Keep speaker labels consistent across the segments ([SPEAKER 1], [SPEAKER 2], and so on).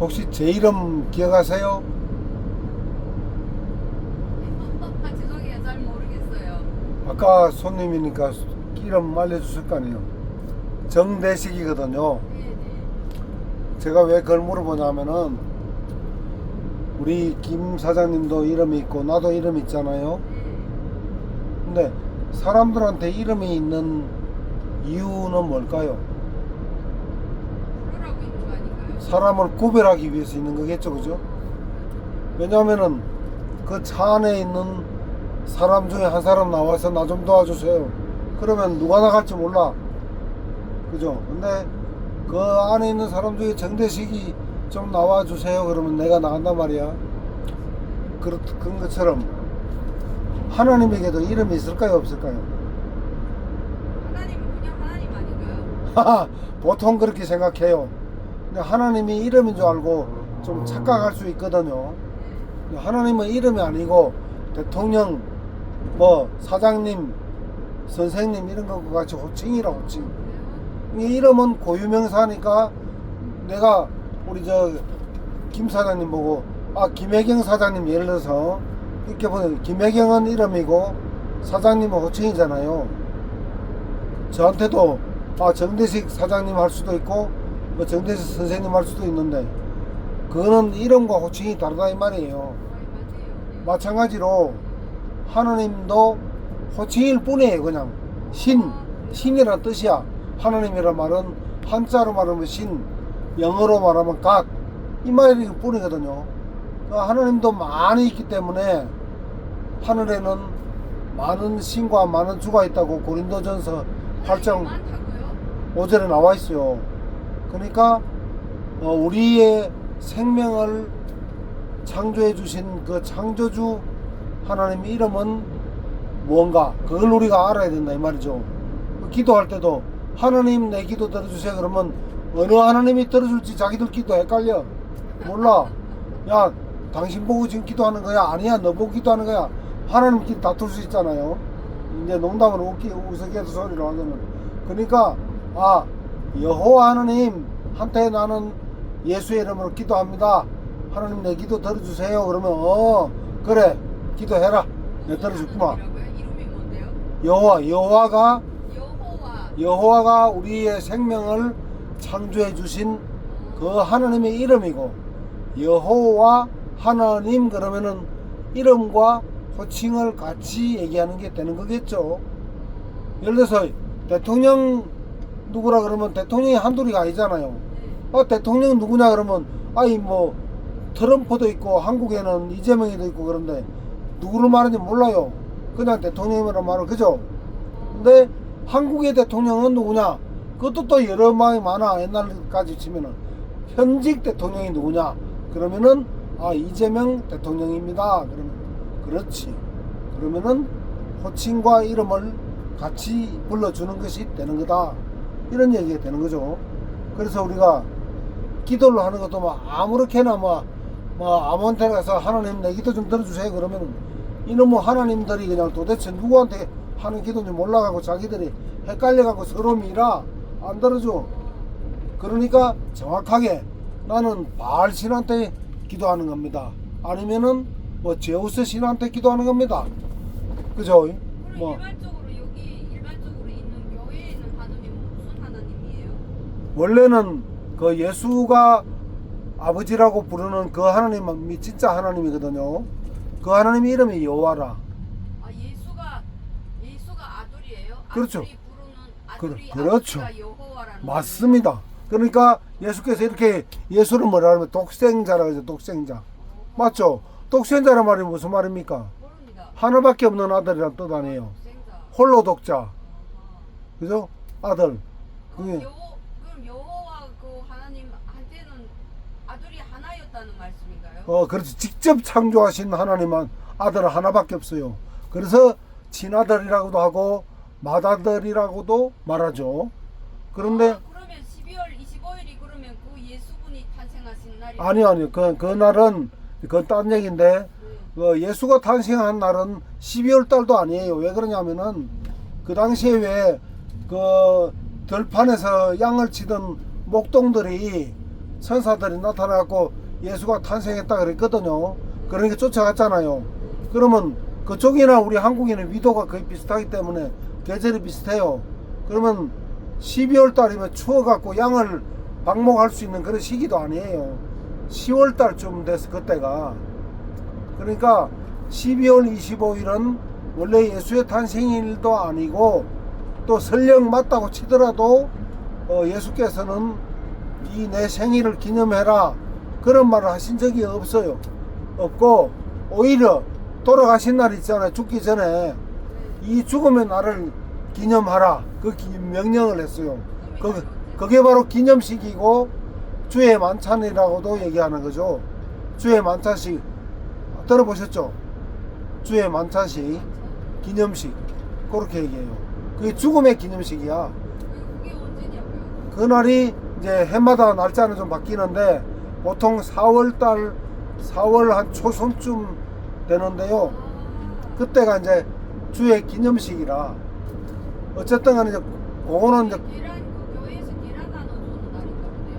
[SPEAKER 1] 혹시 제 이름 기억하세요?
[SPEAKER 2] 죄송해요. 잘 모르겠어요.
[SPEAKER 1] 아까 손님이니까 이름 알려주실 거 아니에요. 정대식이거든요.
[SPEAKER 2] 네네.
[SPEAKER 1] 제가 왜 그걸 물어보냐면은 우리 김 사장님도 이름이 있고 나도 이름 있잖아요. 근데 사람들한테 이름이 있는 이유는 뭘까요?
[SPEAKER 2] 부르라고 있는 거 아닌가요?
[SPEAKER 1] 사람을 구별하기 위해서 있는 거겠죠, 그죠? 왜냐하면은 그 차 안에 있는 사람 중에 한 사람 나와서 나 좀 도와주세요. 그러면 누가 나갈지 몰라. 그죠? 근데 그 안에 있는 사람 중에 정대식이 좀 나와주세요. 그러면 내가 나간단 말이야. 그런 것처럼 하나님에게도 이름이 있을까요? 없을까요?
[SPEAKER 2] 하나님은 그냥 하나님 아닌가요?
[SPEAKER 1] 보통 그렇게 생각해요. 근데 하나님이 이름인 줄 알고 좀 착각할 수 있거든요. 근데 하나님은 이름이 아니고 대통령, 뭐 사장님, 선생님 이런 것과 같이 호칭이라 호칭. 이 이름은 고유명사니까 내가 우리 저 김 사장님 보고 김혜경 사장님 예를 들어서 이렇게 보면 김혜경은 이름이고 사장님은 호칭이잖아요. 저한테도 정대식 사장님 할 수도 있고 뭐 정대식 선생님 할 수도 있는데 그거는 이름과 호칭이 다르다 이 말이에요.
[SPEAKER 2] 맞아요.
[SPEAKER 1] 마찬가지로 하나님도 호칭일 뿐이에요. 그냥 신이란 뜻이야. 하나님이란 말은 한자로 말하면 신, 영어로 말하면 각, 이 말일 뿐이거든요. 하나님도 많이 있기 때문에 하늘에는 많은 신과 많은 주가 있다고 고린도전서 8장
[SPEAKER 2] 많다고요?
[SPEAKER 1] 5절에 나와 있어요. 그러니까 우리의 생명을 창조해 주신 그 창조주 하나님의 이름은 뭔가 그걸 우리가 알아야 된다 이 말이죠. 기도할 때도 하나님 내 기도 들어주세요 그러면 어느 하나님이 들어줄지 자기들 기도 헷갈려. 몰라. 야 당신 보고 지금 기도하는 거야? 아니야 너 보고 기도하는 거야. 하나님끼리 다툴 수 있잖아요. 이제 농담으로 우스갯소리로 하자면 그러니까 여호와 하나님 한테 나는 예수의 이름으로 기도합니다. 하나님 내 기도 들어주세요. 그러면 그래 기도해라. 내 들어줄구만.
[SPEAKER 2] 이름이 뭔데요?
[SPEAKER 1] 여호와가 우리의 생명을 창조해 주신 그 하나님의 이름이고 여호와 하나님 그러면은 이름과 호칭을 같이 얘기하는 게 되는 거겠죠. 예를 들어서 대통령 누구라 그러면 대통령이 한둘이가 아니잖아요. 대통령 누구냐 그러면 뭐 트럼프도 있고 한국에는 이재명이도 있고 그런데 누구를 말하는지 몰라요. 그냥 대통령이라는 말은 그죠. 근데 한국의 대통령은 누구냐? 그것도 또 여러 명이 많아. 옛날까지 치면은 현직 대통령이 누구냐? 그러면은 이재명 대통령입니다. 그러면 그렇지. 그러면은 호칭과 이름을 같이 불러주는 것이 되는 거다. 이런 얘기가 되는 거죠. 그래서 우리가 기도를 하는 것도 아무렇게나 아무한테 가서 하나님 내 기도 좀 들어주세요 그러면 이놈의 하나님들이 그냥 도대체 누구한테 하는 기도인지 몰라가고 자기들이 헷갈려가고 서로 미라 안 들어줘. 그러니까 정확하게 나는 바알 신한테 기도하는 겁니다. 아니면은 제우스 신한테 기도하는 겁니다. 그죠?
[SPEAKER 2] 일반적으로 있는 교회에 있는 하나님은 무슨 하나님이에요?
[SPEAKER 1] 원래는 그 예수가 아버지라고 부르는 그 하나님이 진짜 하나님이거든요. 그 하나님의 이름이 여호와라.
[SPEAKER 2] 예수가 아들이에요?
[SPEAKER 1] 그렇죠.
[SPEAKER 2] 아들이 부르는
[SPEAKER 1] 그렇죠.
[SPEAKER 2] 아버지가 여호와라는
[SPEAKER 1] 맞습니다. 그러니까 예수께서 이렇게 예수를 뭐라 하면 독생자라고 하죠. 독생자. 맞죠? 독생자란 말이 무슨 말입니까?
[SPEAKER 2] 모릅니다.
[SPEAKER 1] 하나밖에 없는 아들이란 뜻 아니에요.
[SPEAKER 2] 독생자.
[SPEAKER 1] 홀로 독자. 그죠? 아들.
[SPEAKER 2] 그럼 여호와 그 하나님한테는 아들이 하나였다는 말씀인가요?
[SPEAKER 1] 그렇지. 직접 창조하신 하나님은 아들 하나밖에 없어요. 그래서 친아들이라고도 하고 맏아들이라고도 말하죠. 그런데
[SPEAKER 2] 그러면 12월 25일이 그러면 그 예수분이 탄생하신 날이
[SPEAKER 1] 아니요. 그 날은 그건 딴 얘기인데 예수가 탄생한 날은 12월 달도 아니에요. 왜 그러냐면은 그 당시에 왜 그 들판에서 양을 치던 목동들이 천사들이 나타나고 예수가 탄생했다 그랬거든요. 그러니까 쫓아갔잖아요. 그러면 그쪽이나 우리 한국에는 위도가 거의 비슷하기 때문에 계절이 비슷해요. 그러면 12월 달이면 추워갖고 양을 방목할 수 있는 그런 시기도 아니에요. 10월 달쯤 돼서 그때가. 그러니까 12월 25일은 원래 예수의 탄생일도 아니고 또 설령 맞다고 치더라도 예수께서는 이 내 생일을 기념해라 그런 말을 하신 적이 없어요. 없고 오히려 돌아가신 날 있잖아요. 죽기 전에 이 죽음의 날을 기념하라 그 명령을 했어요. 그게 바로 기념식이고 주의 만찬이라고도 얘기하는 거죠. 주의 만찬식 들어보셨죠? 주의 만찬식 기념식 그렇게 얘기해요. 그게 죽음의 기념식이야.
[SPEAKER 2] 그게 언제냐고요?
[SPEAKER 1] 그날이 이제 해마다 날짜는 좀 바뀌는데 보통 4월달 4월 한 초순쯤 되는데요. 그때가 이제 주의 기념식이라 어쨌든 간에 이제 그거는 이제
[SPEAKER 2] 계란 그 교회에서 계란 나눠주는 날인가 보네요.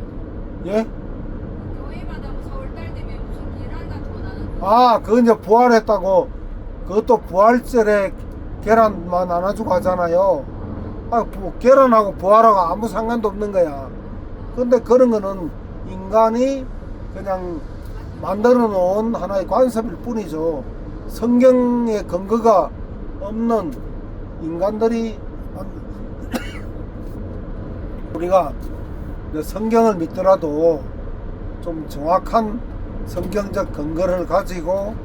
[SPEAKER 1] 예?
[SPEAKER 2] 그 교회마다 4월달 되면 무슨 계란 같은 거 나눠주는.
[SPEAKER 1] 아, 그거 이제 부활했다고 그것도 부활절에 계란만 나눠주고 하잖아요. 아, 계란하고 부활하고 아무 상관도 없는 거야. 근데 그런 거는 인간이 그냥 만들어 놓은 하나의 관습일 뿐이죠. 성경의 근거가 없는 인간들이 우리가 성경을 믿더라도 좀 정확한 성경적 근거를 가지고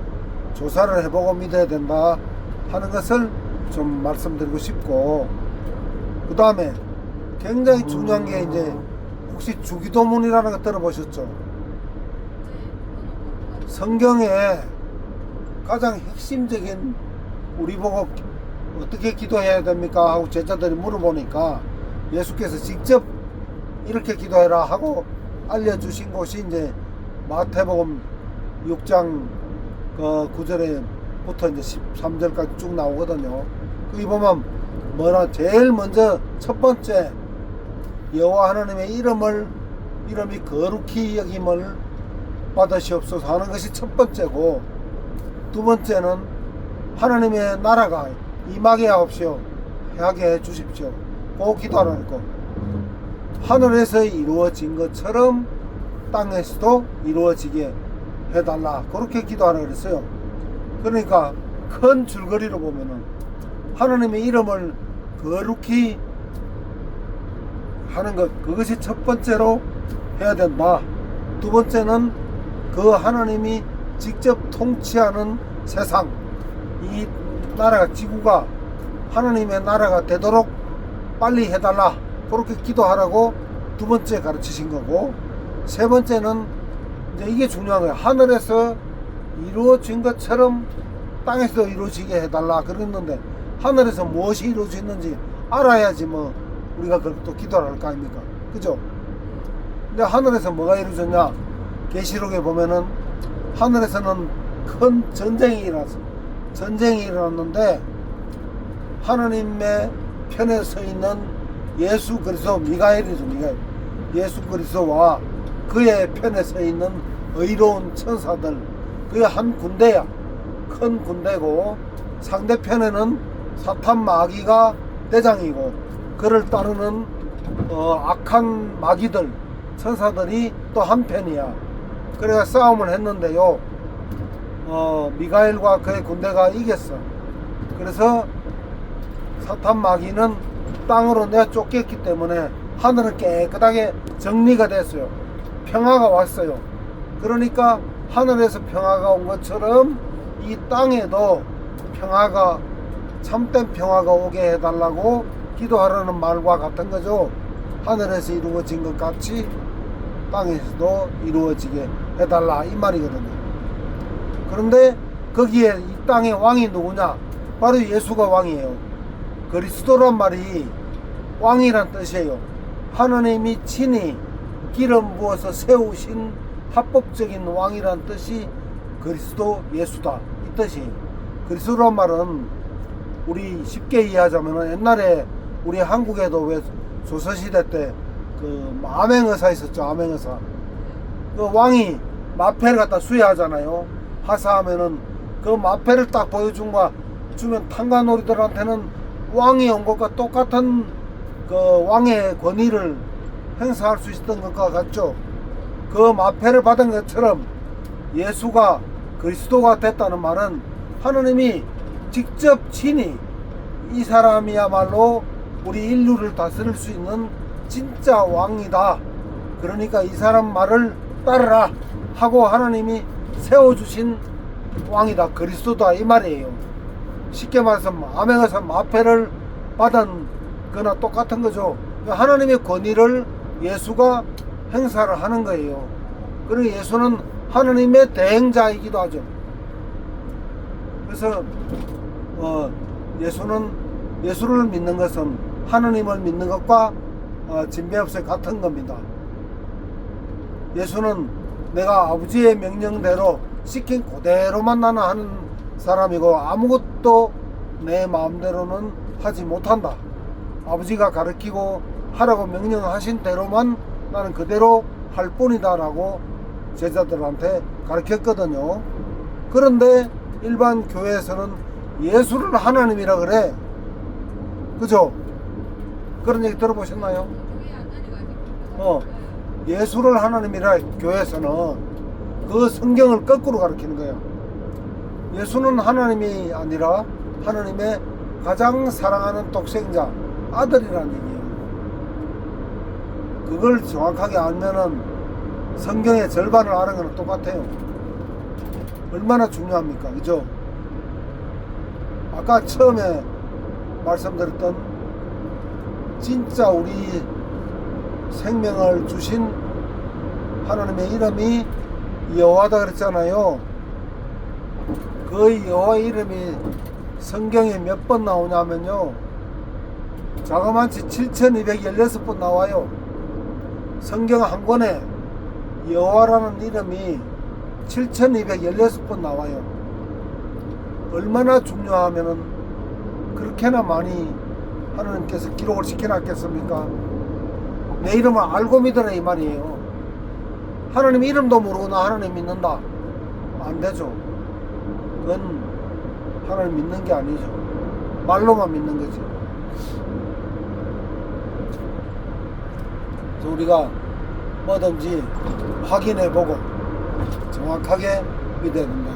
[SPEAKER 1] 조사를 해보고 믿어야 된다 하는 것을 좀 말씀드리고 싶고, 그 다음에 굉장히 중요한 게 이제 혹시 주기도문이라는 거 들어보셨죠? 성경에 가장 핵심적인 우리 보고 어떻게 기도해야 됩니까 하고 제자들이 물어보니까 예수께서 직접 이렇게 기도해라 하고 알려주신 곳이 이제 마태복음 6장 그 9절에부터 이제 13절까지 쭉 나오거든요. 거기 보면 뭐라 제일 먼저 첫 번째 여호와 하나님의 이름이 거룩히 여김을 받으시옵소서 하는 것이 첫 번째고, 두 번째는 하나님의 나라가 임하게 하옵시오 하게 해 주십시오 그 기도하는 거. 하늘에서 이루어진 것처럼 땅에서도 이루어지게 해달라 그렇게 기도하라 그랬어요. 그러니까 큰 줄거리로 보면은 하나님의 이름을 거룩히 하는 것, 그것이 첫 번째로 해야 된다. 두 번째는 그 하나님이 직접 통치하는 세상, 이 나라가, 지구가 하나님의 나라가 되도록 빨리 해달라 그렇게 기도하라고 두 번째 가르치신 거고, 세 번째는 이제 이게 중요한 거예요. 하늘에서 이루어진 것처럼 땅에서 이루어지게 해달라 그랬는데, 하늘에서 무엇이 이루어졌는지 알아야지 뭐 우리가 또 기도를 할 거 아닙니까? 그죠? 근데 하늘에서 뭐가 이루어졌냐? 계시록에 보면은 하늘에서는 큰 전쟁이 일어났는데 하나님의 편에 서 있는 예수 그리스도, 미가엘이죠. 미가엘. 예수 그리스도와 그의 편에 서 있는 의로운 천사들, 그의 한 군대야. 큰 군대고, 상대편에는 사탄 마귀가 대장이고 그를 따르는 악한 마귀들, 천사들이 또 한편이야. 그래서 싸움을 했는데요, 미가엘과 그의 군대가 이겼어. 그래서 사탄 마귀는 땅으로 내쫓겼기 때문에 하늘은 깨끗하게 정리가 됐어요. 평화가 왔어요. 그러니까 하늘에서 평화가 온 것처럼 이 땅에도 평화가, 참된 평화가 오게 해달라고 기도하라는 말과 같은 거죠. 하늘에서 이루어진 것 같이 땅에서도 이루어지게 해달라 이 말이거든요. 그런데 거기에 이 땅의 왕이 누구냐? 바로 예수가 왕이에요. 그리스도란 말이 왕이란 뜻이에요. 하나님이 친히 기름 부어서 세우신 합법적인 왕이란 뜻이 그리스도 예수다 이 뜻이에요. 그리스도란 말은 우리 쉽게 이해하자면 옛날에 우리 한국에도 왜 조선시대 때 그 암행의사 있었죠. 암행의사. 그 왕이 마패를 갖다 수여하잖아요. 하사하면은 그 마패를 딱 보여준과 주면 탕가놀이들한테는 왕이 온 것과 똑같은 그 왕의 권위를 행사할 수 있었던 것과 같죠. 그 마패를 받은 것처럼 예수가 그리스도가 됐다는 말은 하느님이 직접 친히 이 사람이야말로 우리 인류를 다스릴 수 있는 진짜 왕이다. 그러니까 이 사람 말을 따르라 하고 하나님이 세워주신 왕이다. 그리스도다 이 말이에요. 쉽게 말해서 암행의사 마패를 받은 거나 똑같은 거죠. 하나님의 권위를 예수가 행사를 하는 거예요. 그리고 예수는 하나님의 대행자이기도 하죠. 그래서 예수를 믿는 것은 하나님을 믿는 것과 진배없이 같은 겁니다. 예수는 내가 아버지의 명령대로 시킨 그대로만 나는 하는 사람이고 아무것도 내 마음대로는 하지 못한다. 아버지가 가르치고 하라고 명령하신 대로만 나는 그대로 할 뿐이다 라고 제자들한테 가르쳤거든요. 그런데 일반 교회에서는 예수를 하나님이라 그래. 그죠? 그런 얘기 들어보셨나요? 예수를 하나님이라 교회에서는 그 성경을 거꾸로 가르치는 거야. 예수는 하나님이 아니라 하나님의 가장 사랑하는 독생자 아들이라는 얘기예요. 그걸 정확하게 알면은 성경의 절반을 아는 거는 똑같아요. 얼마나 중요합니까? 그죠? 아까 처음에 말씀드렸던 진짜 우리 생명을 주신 하나님의 이름이 여호와다 그랬잖아요. 그 여호와 이름이 성경에 몇 번 나오냐면요, 자그마치 7216번 나와요. 성경 한 권에 여호와라는 이름이 7216번 나와요. 얼마나 중요하면은 그렇게나 많이 하나님께서 기록을 시켜놨겠습니까? 내 이름을 알고 믿으라 이 말이에요. 하나님 이름도 모르고 나 하나님 믿는다, 안 되죠. 그건 하나님 믿는 게 아니죠. 말로만 믿는 거지. 그래서 우리가 뭐든지 확인해보고 정확하게 믿어야 된다.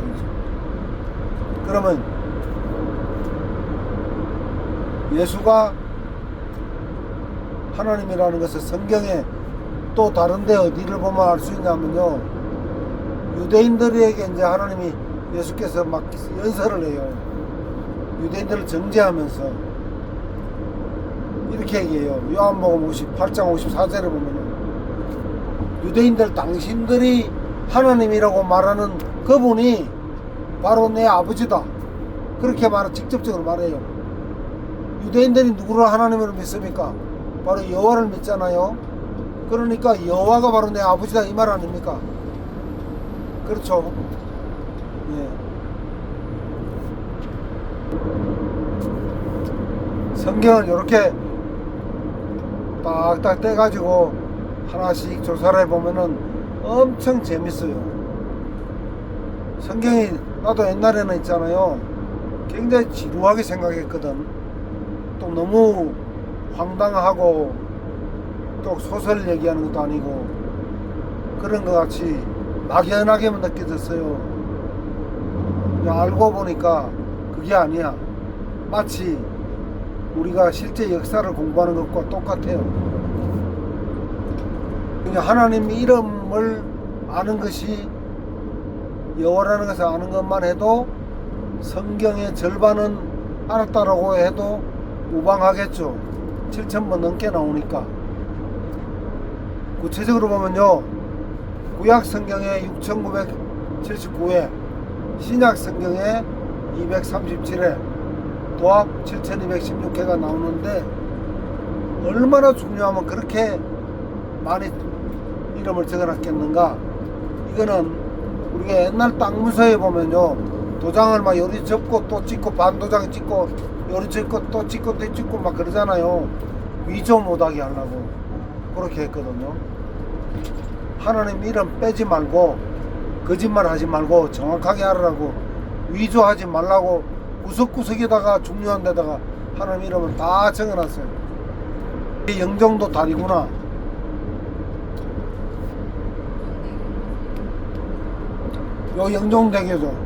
[SPEAKER 1] 그러면 예수가 하나님이라는 것을 성경에 또 다른데 어디를 보면 알 수 있냐면요, 유대인들에게 이제 하나님이 예수께서 막 연설을 해요. 유대인들을 정죄하면서 이렇게 얘기해요. 요한복음 58장 54절에 보면은 유대인들 당신들이 하나님이라고 말하는 그분이 바로 내 아버지다, 그렇게 직접적으로 말해요. 유대인들이 누구를 하나님으로 믿습니까? 바로 여호와를 믿잖아요. 그러니까 여호와가 바로 내 아버지다 이 말 아닙니까? 그렇죠. 예. 성경을 이렇게 딱딱 떼가지고 하나씩 조사를 해보면은 엄청 재밌어요. 성경이 나도 옛날에는 있잖아요, 굉장히 지루하게 생각했거든. 또 너무 황당하고 또 소설 얘기하는 것도 아니고 그런 것 같이 막연하게만 느껴졌어요. 알고 보니까 그게 아니야. 마치 우리가 실제 역사를 공부하는 것과 똑같아요. 그냥 하나님 이름을 아는 것이, 여호와라는 것을 아는 것만 해도 성경의 절반은 알았다라고 해도 무방하겠죠. 7,000번 넘게 나오니까. 구체적으로 보면요, 구약 성경에 6,979회, 신약 성경에 237회, 도합 7,216회가 나오는데 얼마나 중요하면 그렇게 많이 이름을 적어놨겠는가. 이거는 우리가 옛날 땅 문서에 보면요, 도장을 막 요리 접고 또 찍고 반도장 찍고 요리 찍고 또 찍고 또 찍고 막 그러잖아요. 위조 못하게 하려고 그렇게 했거든요. 하나님 이름 빼지 말고 거짓말 하지 말고 정확하게 하라고, 위조하지 말라고 구석구석에다가 중요한 데다가 하나님 이름을 다 적어놨어요. 이 영종도 다리구나. 요 영종대교죠.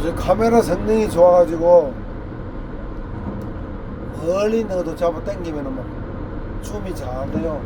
[SPEAKER 1] 요새 카메라 성능이 좋아가지고 멀리 넣어도 잡아 당기면은 막 줌이 잘 돼요.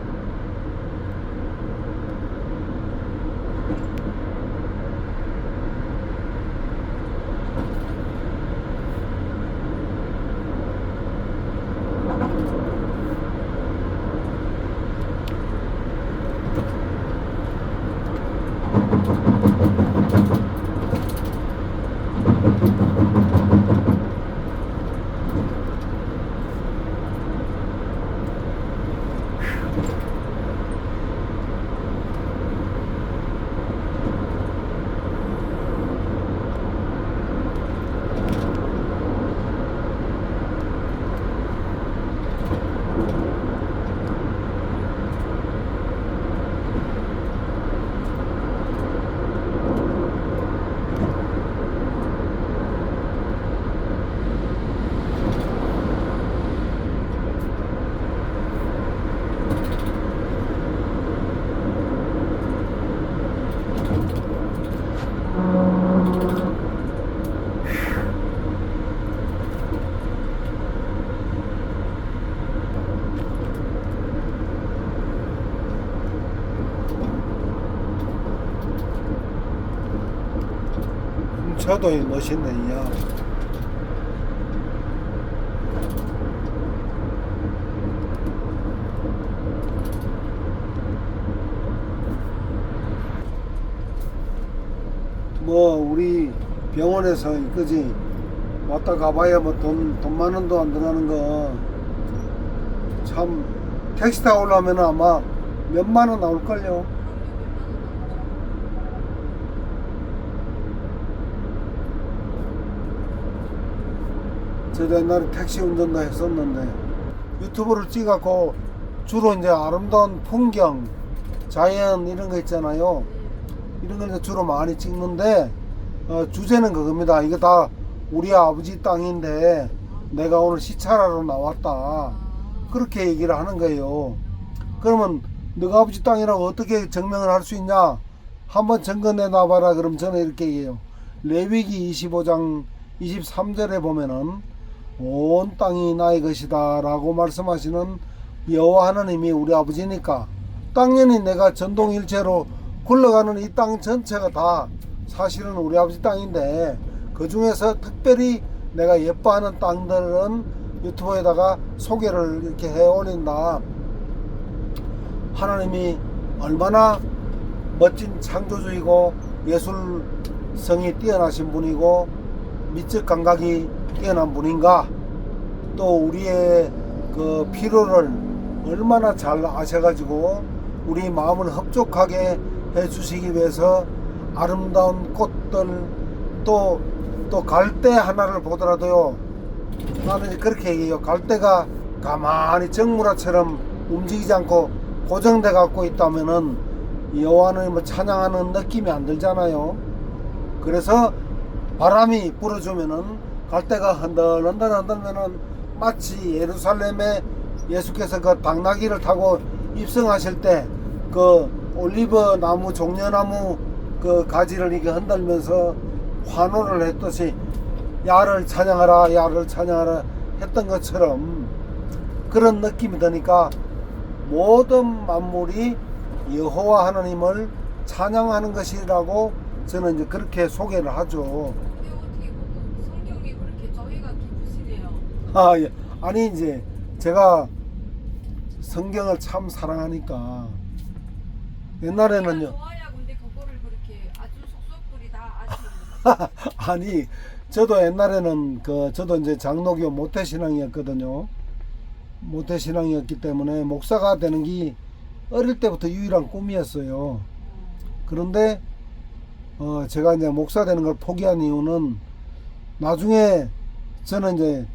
[SPEAKER 1] 저도 멋있네, 야. 뭐 우리 병원에서 그지 왔다 가봐야 뭐 돈 만 원도 안 들어가는 거 참, 택시 타고 올라오면 아마 몇만 원 나올걸요. 저도 옛날에 택시 운전도 했었는데 유튜브를 찍어갖고 주로 이제 아름다운 풍경, 자연 이런 거 있잖아요. 이런 걸 주로 많이 찍는데 주제는 그겁니다. 이거 다 우리 아버지 땅인데 내가 오늘 시찰하러 나왔다, 그렇게 얘기를 하는 거예요. 그러면 너가 아버지 땅이라고 어떻게 증명을 할 수 있냐, 한번 증거내 놔봐라. 그럼 저는 이렇게 얘기해요. 레위기 25장 23절에 보면은 온 땅이 나의 것이다 라고 말씀하시는 여호와 하나님이 우리 아버지니까 당연히 내가 전동일체로 굴러가는 이 땅 전체가 다 사실은 우리 아버지 땅인데, 그 중에서 특별히 내가 예뻐하는 땅들은 유튜브에다가 소개를 이렇게 해 올린다. 하나님이 얼마나 멋진 창조주이고 예술성이 뛰어나신 분이고 미적 감각이 뛰어난 분인가, 또 우리의 그 필요를 얼마나 잘 아셔가지고 우리 마음을 흡족하게 해주시기 위해서 아름다운 꽃들, 또 갈대 하나를 보더라도요, 나는 이제 그렇게 얘기해요. 갈대가 가만히 정물화처럼 움직이지 않고 고정돼 갖고 있다면은 여호와는 뭐 찬양하는 느낌이 안 들잖아요. 그래서 바람이 불어주면은 갈대가 흔들흔들 흔들면은 마치 예루살렘에 예수께서 그 당나귀를 타고 입성하실 때 그 올리브 나무, 종려나무 그 가지를 이렇게 흔들면서 환호를 했듯이 야를 찬양하라, 야를 찬양하라 했던 것처럼 그런 느낌이 드니까 모든 만물이 여호와 하나님을 찬양하는 것이라고 저는 이제 그렇게 소개를 하죠.
[SPEAKER 2] 근데 어떻게 보고 성경이 그렇게 저희가 기쁘시네요.
[SPEAKER 1] 아, 예. 아니 이제 제가 성경을 참 사랑하니까 옛날에는요.
[SPEAKER 2] 좋아야 근데 그거를 그렇게 아주 속속들이 다 아시는
[SPEAKER 1] 아니 저도 옛날에는 저도 이제 장로교 모태신앙이었거든요. 모태신앙이었기 때문에 목사가 되는 게 어릴 때부터 유일한 꿈이었어요. 그런데 제가 이제 목사 되는 걸 포기한 이유는 나중에 저는 이제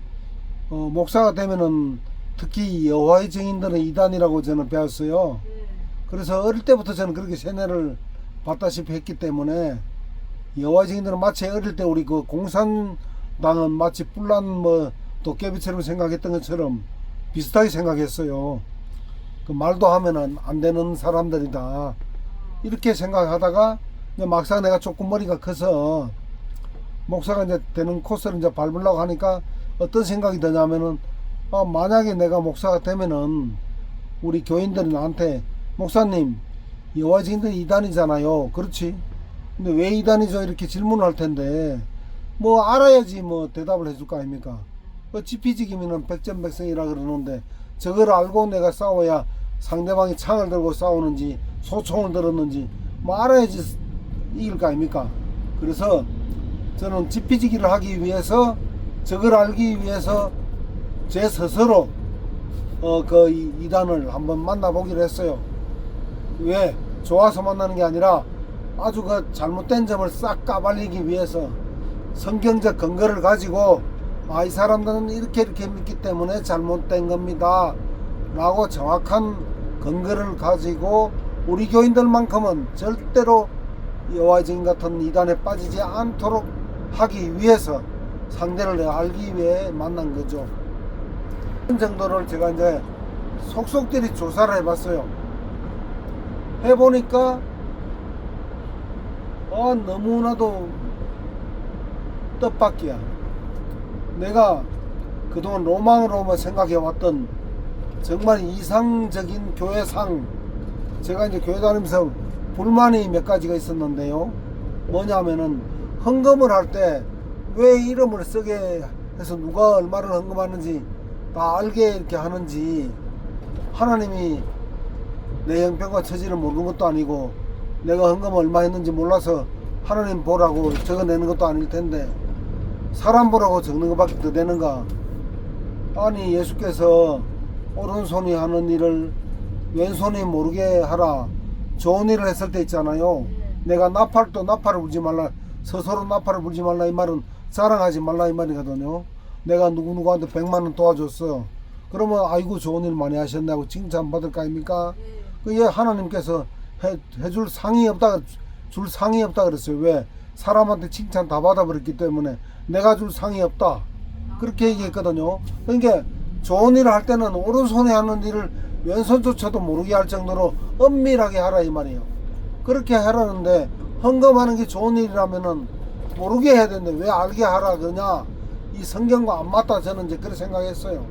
[SPEAKER 1] 목사가 되면은 특히 여호와의 증인들은 이단이라고 저는 배웠어요. 그래서 어릴 때부터 저는 그렇게 세뇌를 받다시피 했기 때문에 여호와의 증인들은 마치 어릴 때 우리 그 공산당은 마치 뿔난 뭐 도깨비처럼 생각했던 것처럼 비슷하게 생각했어요. 그 말도 하면은 안 되는 사람들이다 이렇게 생각하다가 이제 막상 내가 조금 머리가 커서 목사가 이제 되는 코스를 이제 밟으려고 하니까 어떤 생각이 드냐면은 만약에 내가 목사가 되면은 우리 교인들이 나한테 목사님 여호와의 증인들이 이단이잖아요. 그렇지. 근데 왜 이단이죠? 이렇게 질문을 할 텐데 뭐 알아야지 뭐 대답을 해줄 거 아닙니까? 지피지기면은 백전백승이라 그러는데 저걸 알고 내가 싸워야 상대방이 창을 들고 싸우는지 소총을 들었는지 뭐 알아야지 이길 거 아닙니까? 그래서 저는 지피지기를 하기 위해서 저걸 알기 위해서 제 스스로 그 이단을 한번 만나보기로 했어요. 왜? 좋아서 만나는 게 아니라 아주 그 잘못된 점을 싹 까발리기 위해서 성경적 근거를 가지고 이 사람들은 이렇게 믿기 때문에 잘못된 겁니다 라고 정확한 근거를 가지고 우리 교인들만큼은 절대로 여호와의 증인 같은 이단에 빠지지 않도록 하기 위해서 상대를 알기 위해 만난 거죠. 그런 정도를 제가 이제 속속들이 조사를 해봤어요. 해보니까 너무나도 뜻밖이야. 내가 그동안 로망으로만 생각해왔던 정말 이상적인 교회상, 제가 이제 교회 다니면서 불만이 몇 가지가 있었는데요. 뭐냐면은 헌금을 할 때 왜 이름을 쓰게 해서 누가 얼마를 헌금하는지 다 알게 이렇게 하는지, 하나님이 내 형편과 처지를 모르는 것도 아니고 내가 헌금 얼마 했는지 몰라서 하나님 보라고 적어내는 것도 아닐 텐데 사람 보라고 적는 것밖에 더 되는가? 아니 예수께서 오른손이 하는 일을 왼손이 모르게 하라, 좋은 일을 했을 때 있잖아요. 내가 나팔도 나팔을 불지 말라, 스스로 나팔을 불지 말라 이 말은 자랑하지 말라 이 말이거든요. 내가 누구누구한테 100만원 도와줬어. 그러면 아이고 좋은 일 많이 하셨네 하고 칭찬받을 거 아닙니까? 그게 하나님께서 해줄 상이 없다, 줄 상이 없다 그랬어요. 왜? 사람한테 칭찬 다 받아버렸기 때문에 내가 줄 상이 없다 그렇게 얘기했거든요. 그러니까 좋은 일을 할 때는 오른손에 하는 일을 왼손조차도 모르게 할 정도로 엄밀하게 하라 이 말이에요. 그렇게 하라는데 헌금하는 게 좋은 일이라면은 모르게 해야 되는데 왜 알게 하라 그러냐? 이 성경과 안 맞다 저는 이제 그렇게 생각했어요.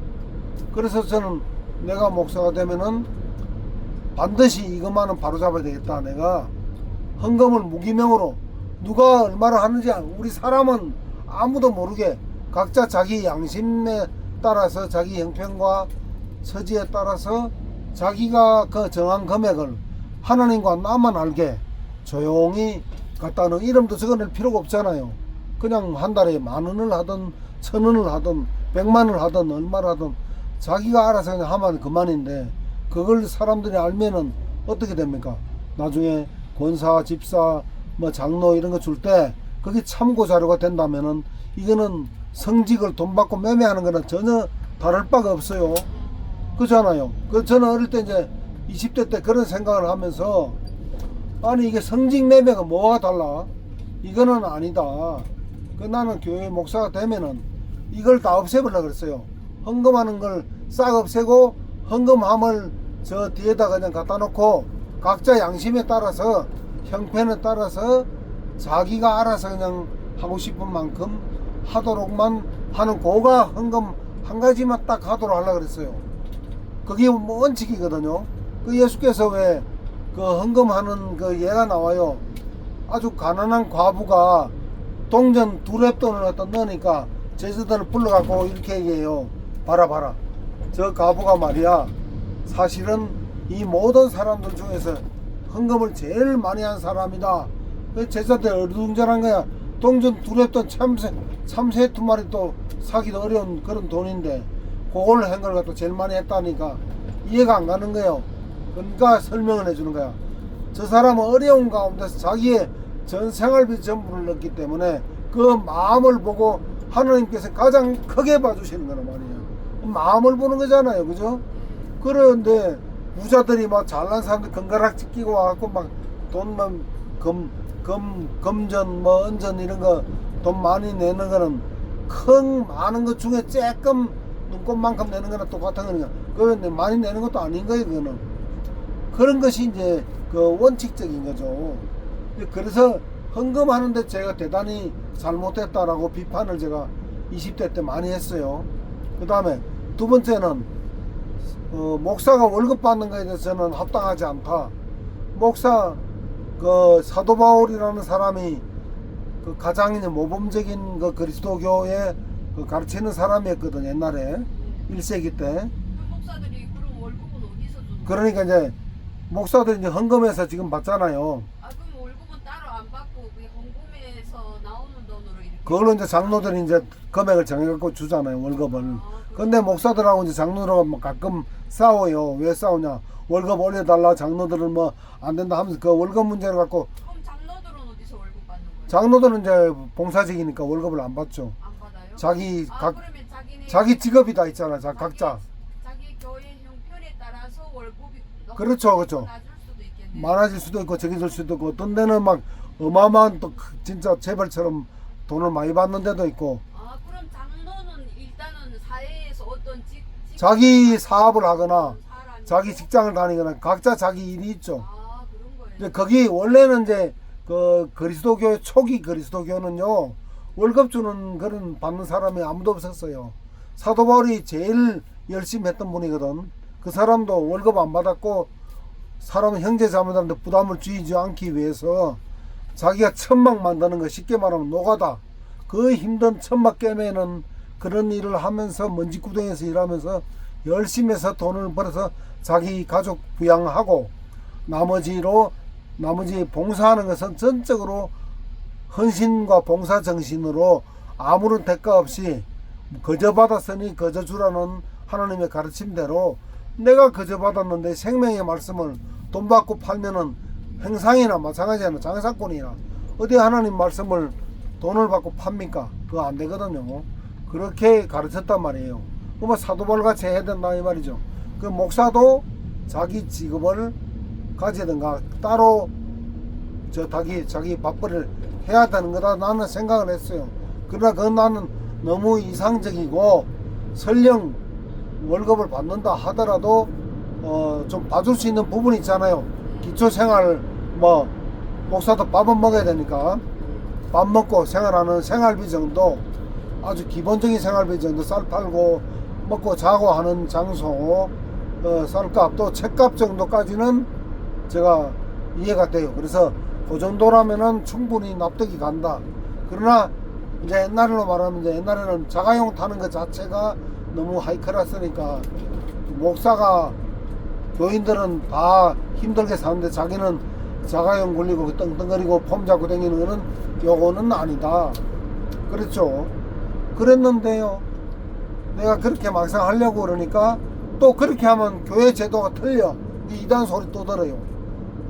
[SPEAKER 1] 그래서 저는 내가 목사가 되면은 반드시 이것만은 바로잡아야 되겠다. 내가 헌금을 무기명으로 누가 얼마를 하는지 우리 사람은 아무도 모르게 각자 자기 양심에 따라서 자기 형편과 처지에 따라서 자기가 그 정한 금액을 하나님과 나만 알게 조용히 갖다 놓은 이름도 적어낼 필요가 없잖아요. 그냥 한 달에 10,000원을 하든 1,000원을 하든 100만을 하든 얼마를 하든 자기가 알아서 그냥 하면 그만인데 그걸 사람들이 알면은 어떻게 됩니까? 나중에 권사, 집사, 뭐 장로 이런 거 줄 때 그게 참고 자료가 된다면은 이거는 성직을 돈 받고 매매하는 거는 전혀 다를 바가 없어요. 그렇잖아요. 저는 어릴 때 이제 20대 때 그런 생각을 하면서 아니 이게 성직 매매가 뭐가 달라? 이거는 아니다. 나는 교회 목사가 되면은 이걸 다 없애버리려고 그랬어요. 헌금하는 걸 싹 없애고 헌금함을 저 뒤에다 그냥 갖다 놓고 각자 양심에 따라서 형편에 따라서 자기가 알아서 그냥 하고 싶은 만큼 하도록만 하는 고가 헌금 한 가지만 딱 하도록 하려고 그랬어요. 그게 뭐 원칙이거든요. 그 예수께서 왜 그 헌금하는 그 예가 나와요. 아주 가난한 과부가 동전 두랩돈을 갖다 넣으니까 제주도를 불러갖고 이렇게 얘기해요. 봐라 저 과부가 말이야 사실은 이 모든 사람들 중에서 헌금을 제일 많이 한 사람이다. 제자들 어리둥절한 거야. 동전 두랩돈 참새 두 마리 또 사기도 어려운 그런 돈인데 그걸 한 걸 갖다 제일 많이 했다니까 이해가 안 가는 거예요. 그러니까 설명을 해주는 거야. 저 사람은 어려운 가운데서 자기의 전 생활비 전부를 넣기 때문에 그 마음을 보고 하나님께서 가장 크게 봐주시는 거란 말이에요. 마음을 보는 거잖아요, 그죠? 그런데 부자들이 막 잘난 사람들 건가락지 끼고 와갖고 막 돈만 금전 뭐 은전 이런 거 돈 많이 내는 거는 큰 많은 것 중에 조금 눈곱만큼 내는 거나 똑같은 거니까 그건 많이 내는 것도 아닌 거예요. 그거는 그런 것이 이제 그 원칙적인 거죠. 그래서 헌금하는데 제가 대단히 잘못했다라고 비판을 제가 20대 때 많이 했어요. 그 다음에 두 번째는 목사가 월급 받는 거에 대해서는 합당하지 않다. 목사 그 사도 바울이라는 사람이 그 가장 이제 모범적인 그 그리스도교에 그 가르치는 사람이었거든 옛날에 1세기 때.
[SPEAKER 2] 그 목사들이 그럼 월급은 어디서 주는 거예요?
[SPEAKER 1] 그러니까 이제 목사들이 이제 헌금해서 지금 받잖아요.
[SPEAKER 2] 아 그럼 월급은 따로 안 받고 그냥 헌금에서 나오는 돈으로 이렇게.
[SPEAKER 1] 그걸로 이제 장로들이 이제 금액을 정해갖고 주잖아요 월급을. 근데 목사들하고 이제 장로들하고 뭐 가끔 싸워요. 왜 싸우냐? 월급 올려달라 장로들은 뭐 안 된다 하면서 그 월급 문제를 갖고
[SPEAKER 2] 그럼 장로들은 어디서 월급 받는 거예요?
[SPEAKER 1] 장로들은 이제 봉사직이니까 월급을 안 받죠.
[SPEAKER 2] 안 받아요?
[SPEAKER 1] 그러면
[SPEAKER 2] 자기네
[SPEAKER 1] 자기 직업이 다 있잖아. 각자.
[SPEAKER 2] 자기 교회 형편에 따라서 월급이
[SPEAKER 1] 그렇죠.
[SPEAKER 2] 낮을 수도 있겠네요.
[SPEAKER 1] 많아질 수도 있고 적어질 수도 있고 어떤 데는 막 어마어마한 또 진짜 재벌처럼 돈을 많이 받는 데도 있고
[SPEAKER 2] 아 그럼 장로는 일단은 사회에서 어떤
[SPEAKER 1] 자기 사업을 하거나
[SPEAKER 2] 사람이
[SPEAKER 1] 자기 직장을 다니거나 각자 자기 일이 있죠.
[SPEAKER 2] 아 그런 거예요.
[SPEAKER 1] 이제 거기 원래는 이제 그 그리스도교 초기 그리스도교는요 월급 주는 그런 받는 사람이 아무도 없었어요. 사도 바울이 제일 열심히 했던 분이거든. 그 사람도 월급 안 받았고 사람은 형제 자매들한테 부담을 주지 않기 위해서 자기가 천막 만드는 거 쉽게 말하면 노가다 그 힘든 천막 깨매는 그런 일을 하면서 먼지구덩이에서 일하면서 열심히 해서 돈을 벌어서 자기 가족 부양하고 나머지 봉사하는 것은 전적으로 헌신과 봉사 정신으로 아무런 대가 없이 거저 받았으니 거저 주라는 하나님의 가르침대로 내가 거저 받았는데 생명의 말씀을 돈 받고 팔면은 행상이나 마찬가지나 장사꾼이나 어디 하나님 말씀을 돈을 받고 팝니까? 그거 안 되거든요. 그렇게 가르쳤단 말이에요. 그러면 사도벌같이 해야 된다 이 말이죠. 그 목사도 자기 직업을 가지든가 따로 자기 밥벌이를 해야 되는 거다 나는 생각을 했어요. 그러나 그건 나는 너무 이상적이고 설령 월급을 받는다 하더라도 좀 봐줄 수 있는 부분이 있잖아요. 기초생활 뭐 목사도 밥은 먹어야 되니까 밥 먹고 생활하는 생활비 정도 아주 기본적인 생활비 정도 쌀 팔고 먹고 자고 하는 장소 쌀값 또 책값 정도까지는 제가 이해가 돼요. 그래서 그 정도라면은 충분히 납득이 간다. 그러나 이제 옛날로 말하면 이제 옛날에는 자가용 타는 것 자체가 너무 하이클래스니까 목사가 교인들은 다 힘들게 사는데 자기는 자가용 굴리고 떵떵거리고 폼 잡고 다니는 거는 요거는 아니다. 그렇죠. 그랬는데요. 내가 그렇게 막상 하려고 그러니까 또 그렇게 하면 교회 제도가 틀려. 이단 소리 또 들어요.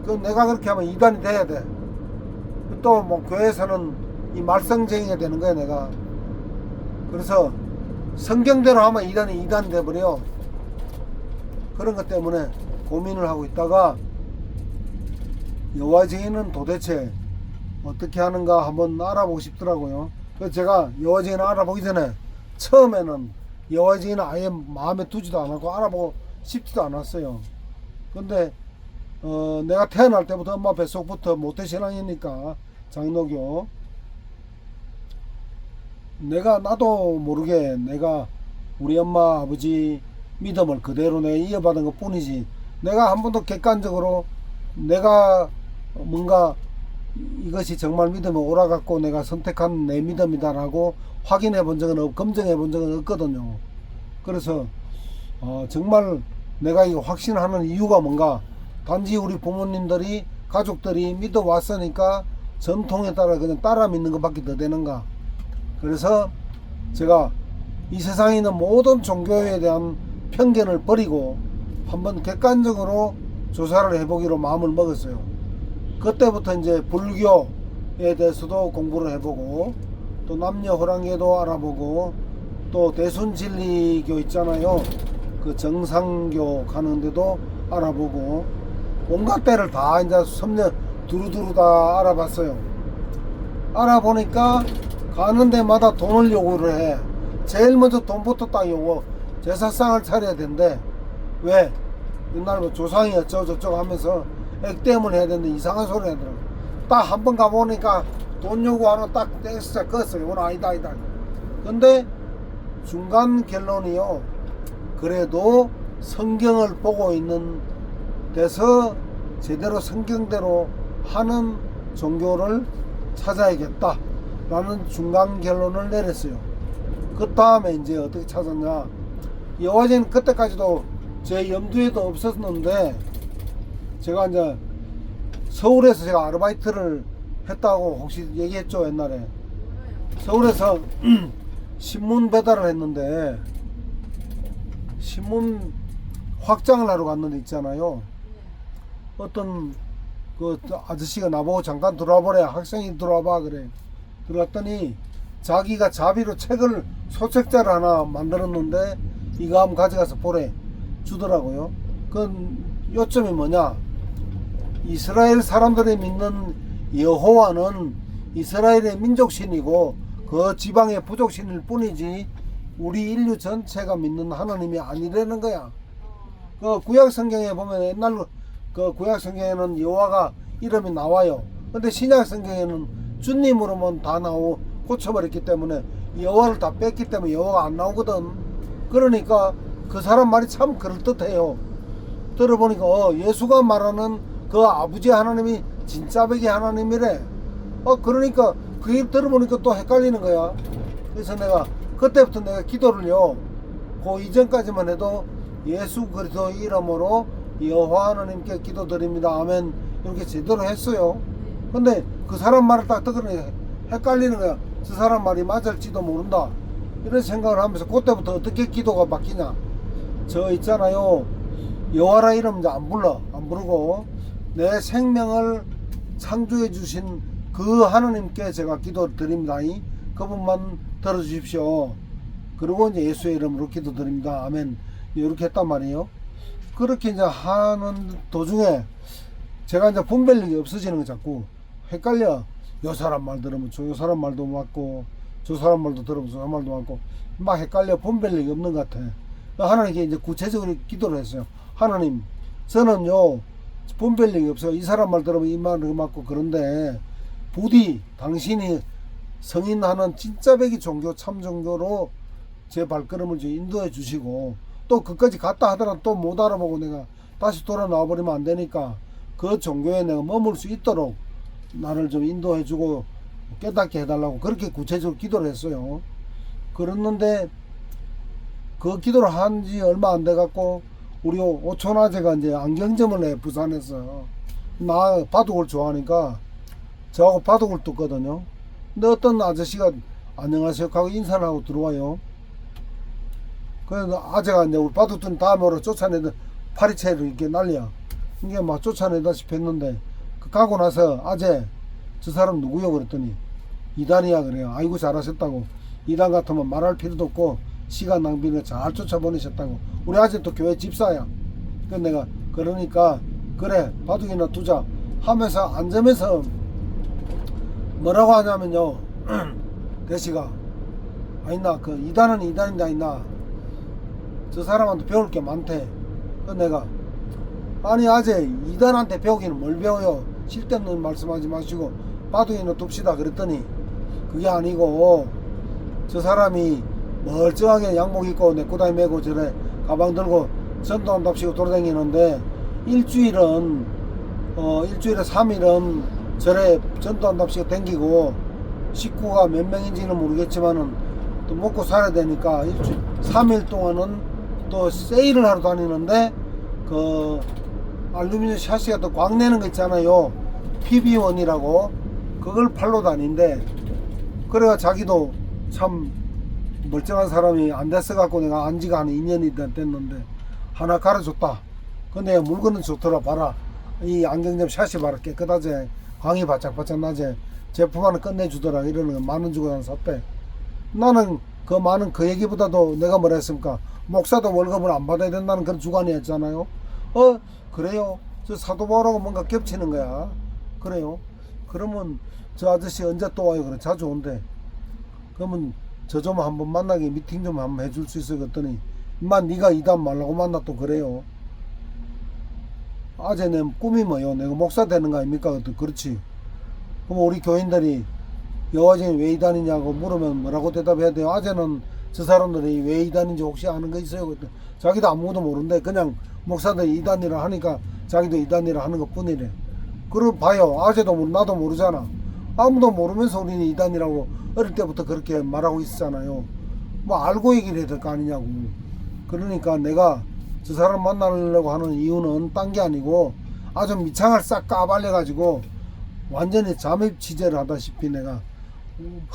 [SPEAKER 1] 그럼 내가 그렇게 하면 이단이 돼야 돼. 또 뭐 교회에서는 이 말썽쟁이가 되는 거야 내가. 그래서 성경대로 하면 이단이 돼버려. 그런 것 때문에 고민을 하고 있다가 여호와의 증인은 도대체 어떻게 하는가 한번 알아보고 싶더라고요. 그래서 제가 여호와의 증인을 알아보기 전에 처음에는 여호와의 증인은 아예 마음에 두지도 않았고 알아보고 싶지도 않았어요. 근데 내가 태어날 때부터 엄마 뱃속부터 모태신앙이니까 장로교 나도 모르게 내가 우리 엄마 아버지 믿음을 그대로 내가 이어받은 것 뿐이지 내가 한 번도 객관적으로 내가 뭔가 이것이 정말 믿음이 옳아갖고 내가 선택한 내 믿음이다라고 확인해 본 적은 검증해 본 적은 없거든요. 그래서 정말 내가 이거 확신하는 이유가 뭔가, 단지 우리 부모님들이 가족들이 믿어왔으니까 전통에 따라 그냥 따라 믿는 것밖에 더 되는가. 그래서 제가 이 세상에 있는 모든 종교에 대한 편견을 버리고 한번 객관적으로 조사를 해보기로 마음을 먹었어요. 그때부터 이제 불교에 대해서도 공부를 해보고, 또 남녀 호랑계도 알아보고, 또 대순진리교 있잖아요. 그 정상교 가는데도 알아보고, 온갖 데를 다 이제 섭렵 두루두루 다 알아봤어요. 알아보니까 가는 데마다 돈을 요구를 해. 제일 먼저 돈부터 딱 요구. 제사상을 차려야 된대. 왜? 옛날 뭐 조상이 어쩌고저쩌고 하면서 액땜을 해야 되는데 이상한 소리 하더라고. 딱 한 번 가보니까 돈 요구하는 딱 엑스트라 껐어요. 이건 아니다. 근데 중간 결론이요, 그래도 성경을 보고 있는 데서 제대로 성경대로 하는 종교를 찾아야겠다 라는 중간 결론을 내렸어요. 그 다음에 이제 어떻게 찾았냐, 여화제는 그때까지도 제 염두에도 없었는데, 제가 이제 서울에서 제가 아르바이트를 했다고 혹시 얘기했죠, 옛날에. 서울에서 신문 배달을 했는데, 신문 확장을 하러 갔는데 있잖아요. 어떤 그 아저씨가 나보고 잠깐 들어와보래. 학생이 들어와봐 그래. 들어왔더니 자기가 자비로 책을, 소책자를 하나 만들었는데 이거 한번 가져가서 보래 주더라고요. 그 요점이 뭐냐, 이스라엘 사람들이 믿는 여호와는 이스라엘의 민족신이고 그 지방의 부족신일 뿐이지 우리 인류 전체가 믿는 하나님이 아니라는 거야. 그 구약 성경에 보면, 옛날 그 구약 성경에는 여호와가 이름이 나와요. 근데 신약 성경에는 주님으로만 다 고쳐버렸기 때문에 여호와를 다 뺐기 때문에 여호와가 안 나오거든. 그러니까 그 사람 말이 참 그럴듯해요. 들어보니까 예수가 말하는 그 아버지 하나님이 진짜 백의 하나님이래. 그러니까 그 일 들어보니까 또 헷갈리는 거야. 그래서 내가 그때부터 내가 기도를요, 그 이전까지만 해도 예수 그리스도 이름으로 여호와 하나님께 기도드립니다, 아멘, 이렇게 제대로 했어요. 근데 그 사람 말을 딱 듣으니 헷갈리는 거야. 저 사람 말이 맞을지도 모른다, 이런 생각을 하면서 그때부터 어떻게 기도가 바뀌냐, 저 있잖아요, 여호와라 이름 이제 안 부르고 내 생명을 창조해 주신 그 하나님께 제가 기도드립니다, 그분만 들어주십시오. 그리고 이제 예수의 이름으로 기도드립니다, 아멘, 이렇게 했단 말이에요. 그렇게 이제 하는 도중에 제가 이제 분별력이 없어지는 거, 자꾸 헷갈려. 요 사람 말 들으면 요 사람 말도 맞고, 저 사람 말도 들으면 저 사람 말도 맞고, 막 헷갈려. 분별력이 없는 것 같아. 하나님께 이제 구체적으로 기도를 했어요. 하나님, 저는요 분별력이 없어요. 이 사람 말 들으면 이 말도 맞고, 그런데 부디 당신이 성인하는 진짜 백이 종교, 참 종교로 제 발걸음을 좀 인도해 주시고, 또 그까지 갔다 하더라도 또 못 알아보고 내가 다시 돌아 나와 버리면 안 되니까 그 종교에 내가 머물 수 있도록 나를 좀 인도해 주고 깨닫게 해달라고 그렇게 구체적으로 기도를 했어요. 그랬는데 그 기도를 한 지 얼마 안 돼 갖고 우리 오촌아재가 이제 안경점을 해, 부산에서. 나 바둑을 좋아하니까 저하고 바둑을 뒀거든요. 근데 어떤 아저씨가 안녕하세요 하고 인사를 하고 들어와요. 그래서 아재가 이제 우리 바둑 둔 다음으로 쫓아내던 파리채를 이렇게 날려. 이게 막 쫓아내다시피 했는데, 가고 나서 아재, 저 사람 누구요? 그랬더니 이단이야 그래요. 아이고 잘하셨다고. 이단 같으면 말할 필요도 없고 시간 낭비를 잘 쫓아보내셨다고. 우리 아재 또 교회 집사야. 그래서 내가 그러니까 그래 바둑이나 두자 하면서 앉으면서 뭐라고 하냐면요, 대시가 아니나 그 이단은 이단인데 아니나 저 사람한테 배울 게 많대. 그래서 내가 아니 아재, 이단한테 배우기는 뭘 배워요? 쓸데없는 말씀하지 마시고 바둑이나 둡시다 그랬더니 그게 아니고 저 사람이 멀쩡하게 양복 입고 내꾸다이 메고 저래 가방 들고 전도한답시고 돌아다니는데 일주일에 3일은 절에 전도한답시고 댕기고 식구가 몇 명인지는 모르겠지만은 또 먹고 살아야 되니까 일주일 3일 동안은 또 세일을 하러 다니는데 그 알루미늄 샤시가 또 광내는 거 있잖아요. PB1이라고 그걸 팔러 다닌대. 그래가 자기도 참 멀쩡한 사람이 안 됐어 갖고 내가 안지가 한 2년이 됐는데 하나 갈아줬다. 근데 물건은 좋더라. 봐라, 이 안경점 샷이 봐라, 깨끗하지, 광이 바짝바짝 나지, 제품 하나 끝내주더라. 이러는 거 10,000원 주고 난 샀대. 나는 그 많은 그 얘기보다도 내가 뭐라 했습니까? 목사도 월급을 안 받아야 된다는 그런 주관이었잖아요. 그래요? 저 사도바울하고 뭔가 겹치는 거야. 그래요? 그러면 저 아저씨 언제 또 와요? 그래, 자주 온대. 그러면 저 좀 한번 만나게 미팅 좀 한번 해줄 수 있어요? 그랬더니 임마 네가 이단 말라고 만나 또 그래요. 아재 내 꿈이 뭐요? 내가 목사 되는 거 아닙니까? 그랬더니 그렇지. 그럼 우리 교인들이 여화정이 왜 이단이냐고 물으면 뭐라고 대답해야 돼요? 아재는 저 사람들이 왜 이단인지 혹시 아는 거 있어요? 그랬더니 자기도 아무것도 모르는데 그냥 목사들이 이단이라 하니까 자기도 이단이라 하는 것 뿐이래. 그럼 봐요. 아재도 모르, 나도 모르잖아. 아무도 모르면서 우리는 이단이라고 어릴 때부터 그렇게 말하고 있었잖아요. 뭐 알고 얘기를 해야 될 거 아니냐고. 그러니까 내가 저 사람 만나려고 하는 이유는 딴 게 아니고 아주 밑창을 싹 까발려가지고 완전히 잠입 취재를 하다시피 내가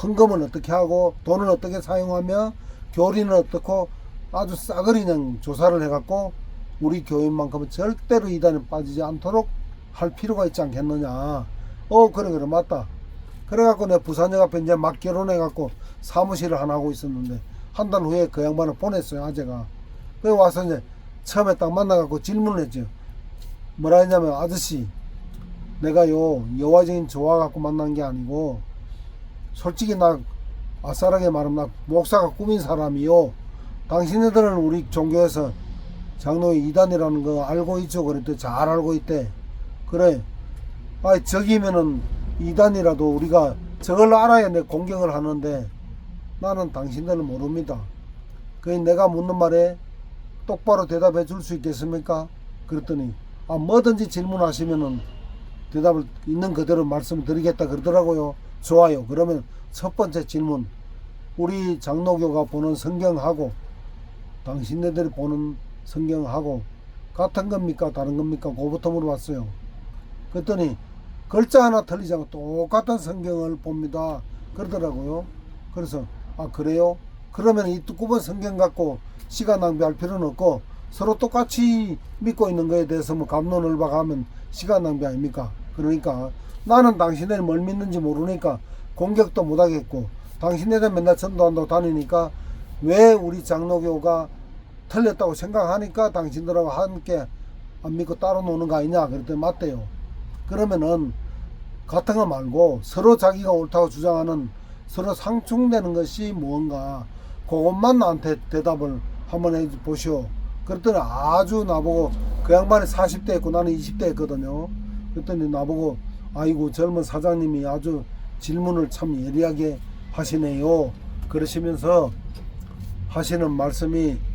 [SPEAKER 1] 헌금을 어떻게 하고 돈을 어떻게 사용하며 교리는 어떻고 아주 싸그리 그냥 조사를 해갖고 우리 교인만큼은 절대로 이단에 빠지지 않도록 할 필요가 있지 않겠느냐. 그래 맞다. 그래갖고 내가 부산역 앞에 이제 막 결혼해갖고 사무실을 하나 하고 있었는데 한 달 후에 그 양반을 보냈어요. 아재가. 그래 와서 이제 처음에 딱 만나갖고 질문을 했죠. 뭐라 했냐면, 아저씨 내가요 여화정인 좋아갖고 만난 게 아니고 솔직히 나 아싸라게 말하면 나 목사가 꾸민 사람이요. 당신네들은 우리 종교에서 장로의 이단이라는 거 알고 있죠? 그랬더니 잘 알고 있대. 그래, 저기면은 이단이라도 우리가 저걸 알아야 내 공격을 하는데 나는 당신들은 모릅니다. 그래 내가 묻는 말에 똑바로 대답해 줄 수 있겠습니까? 그랬더니 뭐든지 질문하시면은 대답을 있는 그대로 말씀드리겠다 그러더라고요. 좋아요. 그러면 첫 번째 질문, 우리 장로교가 보는 성경하고 당신네들이 보는 성경하고 같은 겁니까? 다른 겁니까? 그거부터 물어봤어요. 그랬더니 글자 하나 틀리지 않고 똑같은 성경을 봅니다 그러더라고요. 그래서 그래요? 그러면 이 두꺼운 성경 갖고 시간 낭비할 필요는 없고 서로 똑같이 믿고 있는 거에 대해서 뭐 갑론을박하면 시간 낭비 아닙니까? 그러니까 나는 당신들이 뭘 믿는지 모르니까 공격도 못하겠고 당신네들 맨날 전도한다고 다니니까 왜 우리 장로교가 틀렸다고 생각하니까 당신들하고 함께 안 믿고 따로 노는 거 아니냐. 그랬더니 맞대요. 그러면은 같은 거 말고 서로 자기가 옳다고 주장하는 서로 상충되는 것이 무언가 그것만 나한테 대답을 한번 해 보시오. 그랬더니 아주 나보고 그 양반이 40대였고 나는 20대였거든요. 그랬더니 나보고 아이고 젊은 사장님이 아주 질문을 참 예리하게 하시네요. 그러시면서 하시는 말씀이